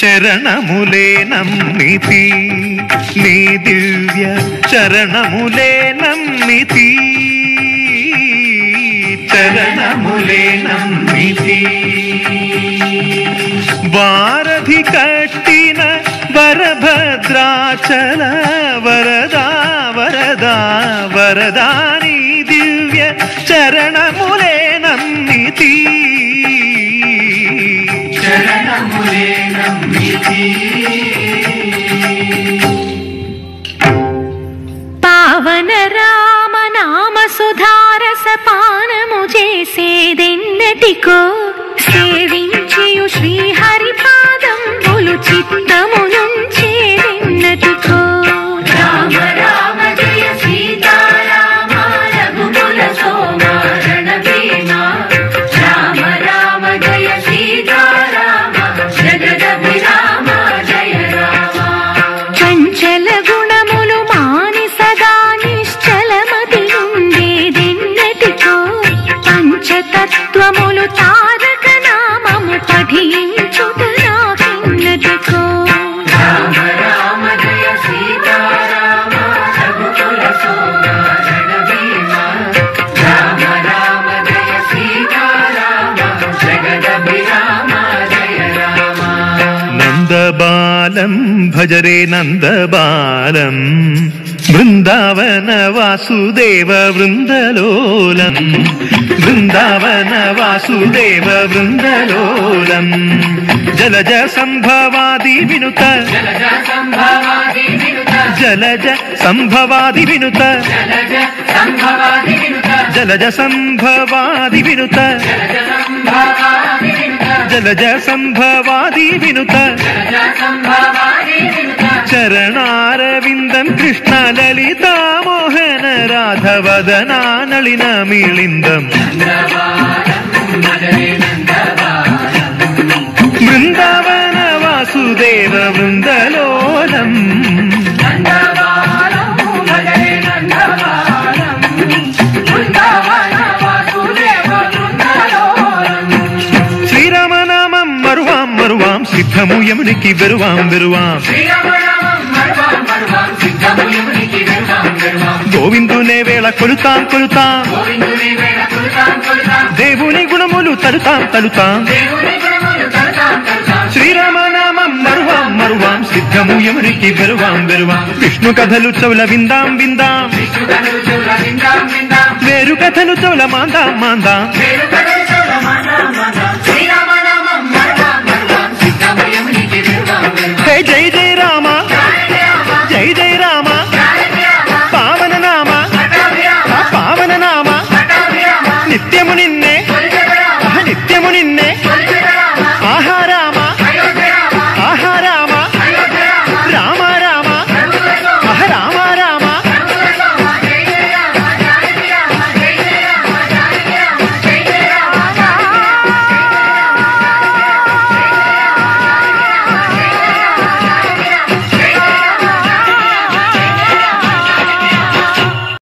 చరణములే నమ్మితి నీ దివ్య చరణములే నమ్మితి చరణములే నమ్మితి వారధి కట్టిన వరభద్రాచల వరదా వరదా వరదా నీ దివ్య చరణములే నమ్మితి చరణములే నమ్మితి పావన రామ నామ సుధారస పానము చేసేదెన్నటికో సేవించియు శ్రీహరి పాదంబులు చిత్తము నుంచేదెన్నటికో రామ రామ జయ సీతారామ రఘుకుల సోమ రణభీమ రామ రామ జయ సీతారామ జగదభిరామ జయ రామ చంచల గుణములు మాని సదా నిశ్చలమతి ఉండేదెన్నటికో పంచతత్వములు తారక నామము పఠించుట నాకెన్నటికో రామ రామ జయ సీతారామ రఘుకుల సోమ రణభీమ రామ రామ జయ సీతారామ జగదభిరామ జయ రామ నందబాలం భజరే నందబాలం బృందావన వాసుదేవ వృందలోలం బృందావన వాసుదేవ వృందలోలం జలజ సంభవాది వినుత జలజ సంభవాది వినుత జలజ సంభవాది వినుత జలజ సంభవాది వినుత చరణారవిందం కృష్ణ లలితా మోహన రాధవదనా నళిన మిళిందం బృందావన వాసుదేవ వృందలోలం శ్రీరామనామం మరువాం మరువాం సిద్ధము యమునికి వెరువాం వెరువాం గోవిందునే వేళ కొలుతాం కొలుతాం దేవుని గుణములు తలుతాం తలుతాం శ్రీరామనామం మరువాం మరువాం సిద్ధము యమునికి వెరువాం వెరువాం విష్ణు కథలు చౌల విందాం విందాం వేరు కథలు చౌల మాందాం మాందాం